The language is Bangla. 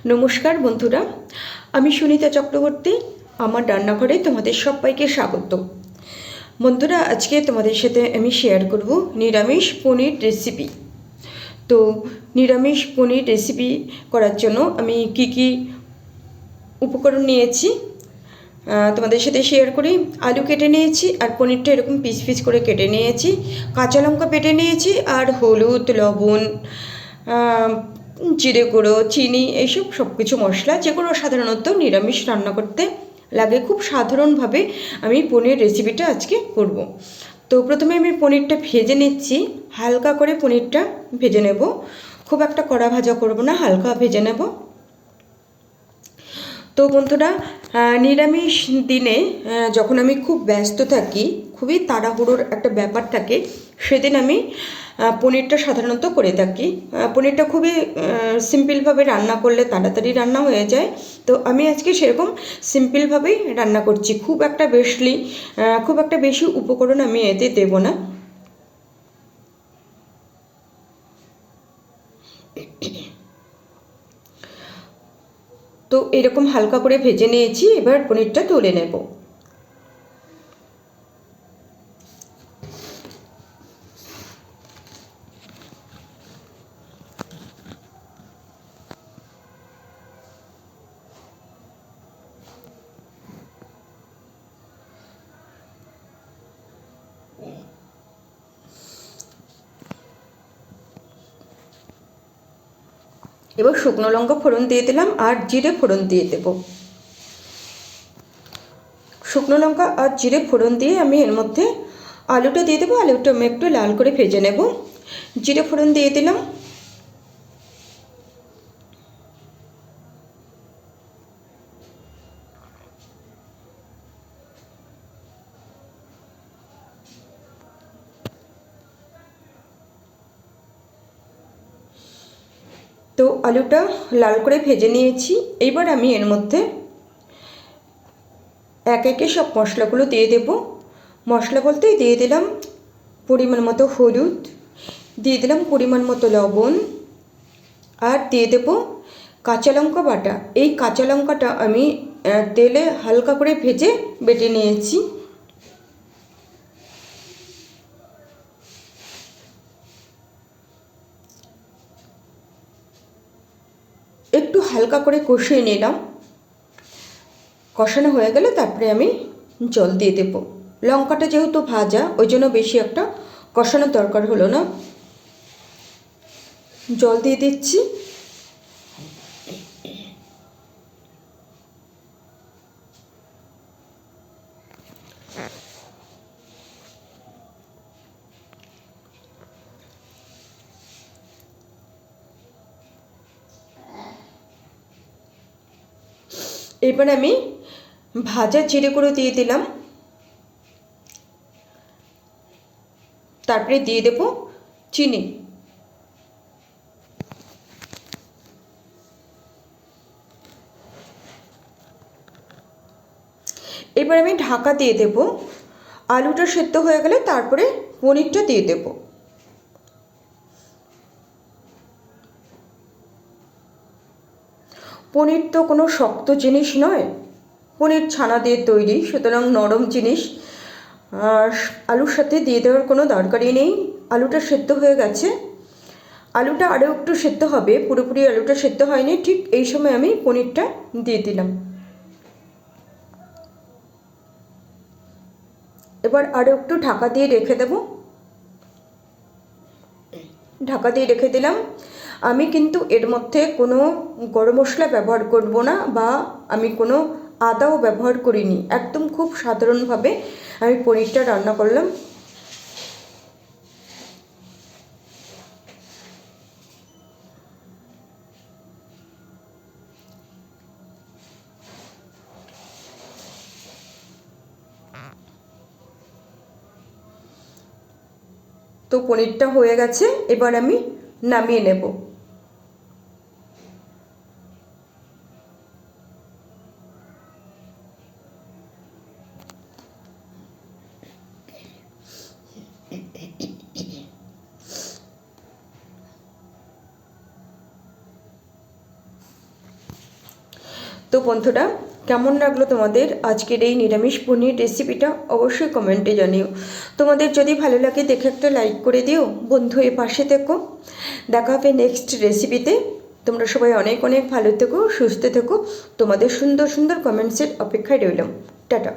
নমস্কার বন্ধুরা, আমি সুনিতা চক্রবর্তী। আমার রান্নাঘরে তোমাদের সবাইকে স্বাগত। বন্ধুরা, আজকে তোমাদের সাথে আমি শেয়ার করব নিরামিষ পনির রেসিপি। তো নিরামিষ পনির রেসিপি করার জন্য আমি কি উপকরণ নিয়েছি তোমাদের সাথে শেয়ার করি। আলু কেটে নিয়েছি, আর পনিরটা এরকম পিস পিস করে কেটে নিয়েছি। কাঁচা লঙ্কা বেটে নিয়েছি, আর হলুদ, লবণ, জিরে গুঁড়ো, চিনি, এইসব সব কিছু মশলা, যেগুলো সাধারণত নিরামিষ রান্না করতে লাগে। খুব সাধারণভাবে আমি পনির রেসিপিটা আজকে করব। তো প্রথমে আমি পনিরটা ভেজে নিচ্ছি। হালকা করে পনিরটা ভেজে নেব, খুব একটা কড়া ভাজা করব না, হালকা ভেজে নেব। তো বন্ধুরা, নিরামিষ দিনে যখন আমি খুব ব্যস্ত থাকি, খুবই তাড়াহুড়োর একটা ব্যাপার থাকে, সেদিন আমি পনিরটা সাধারণত করে থাকি। পনিরটা খুবই সিম্পলভাবে রান্না করলে তাড়াতাড়ি রান্না হয়ে যায়। তো আমি আজকে সেরকম সিম্পলভাবেই রান্না করছি। খুব একটা বেশি উপকরণ আমি এতে দেব না। তো এরকম হালকা করে ভেজে নিয়েছি, এবার পনিরটা তুলে নেব। এবার শুকনো লঙ্কা ফোড়ন দিয়ে দিলাম, আর জিরে ফোড়ন দিয়ে দেব। শুকনো লঙ্কা আর জিরে ফোড়ন দিয়ে আমি এর মধ্যে আলুটা দিয়ে দেবো। আলুটা আমি একটু লাল করে ভেজে নেব। জিরে ফোড়ন দিয়ে দিলাম। তো আলুটা লাল করে ভেজে নিয়েছি। এইবার আমি এর মধ্যে এক একে সব মশলাগুলো দিয়ে দেব। মশলা বলতে দিয়ে দিলাম পরিমাণ মতো হলুদ, দিয়ে দিলাম পরিমাণ মতো লবণ, আর দিয়ে দেব কাঁচা লঙ্কা বাটা। এই কাঁচা লঙ্কাটা আমি তেলে হালকা করে ভেজে বেটে নিয়েছি। একটু হালকা করে কষিয়ে নিলাম। কষানো হয়ে গেলে তারপরে আমি জল দিয়ে দেব। লঙ্কাটা যেহেতু ভাজা, ওই জন্য বেশি একটা কষানোর দরকার হলো না। জল দিয়ে দিচ্ছি। এবার আমি ভাজা জিরে গুঁড়ো দিয়ে দিলাম। তারপরে দিয়ে দেব চিনি। এবার আমি ঢাকা দিয়ে দেব। আলুটা সেদ্ধ হয়ে গেলে তারপরে পনিরটা দিয়ে দেব। পনির তো কোনো শক্ত জিনিস নয়, পনির ছানা দিয়ে তৈরি, সুতরাং নরম জিনিস আলুর সাথে দিয়ে দেওয়ার কোনো দরকারই নেই। আলুটা সেদ্ধ হয়ে গেছে। আলুটা আরও একটু সেদ্ধ হবে, পুরোপুরি আলুটা সেদ্ধ হয়নি। ঠিক এই সময় আমি পনিরটা দিয়ে দিলাম। এবার আরও একটু ঢাকা দিয়ে রেখে দেব। ঢাকা দিয়ে রেখে দিলাম। আমি কিন্তু এর মধ্যে কোনো গরম মশলা ব্যবহার করব না, বা আমি কোনো আদাও ব্যবহার করিনি। একদম খুব সাধারণভাবে আমি পনিরটা রান্না করলাম। তো পনিরটা হয়ে গেছে, এবার আমি নামিয়ে নেব। তো বন্ধুরা, কেমন লাগলো তোমাদের আজকের এই নিরামিষ পনির রেসিপিটা অবশ্যই কমেন্টে জানিও। তোমাদের যদি ভালো লাগে দেখে একটা লাইক করে দিও। বন্ধু এ পাশে থেকো, দেখা হবে নেক্সট রেসিপিতে। তোমরা সবাই অনেক অনেক ভালো থেকো, সুস্থ থেকো। তোমাদের সুন্দর সুন্দর কমেন্টসের অপেক্ষায় রইলাম। টাটা।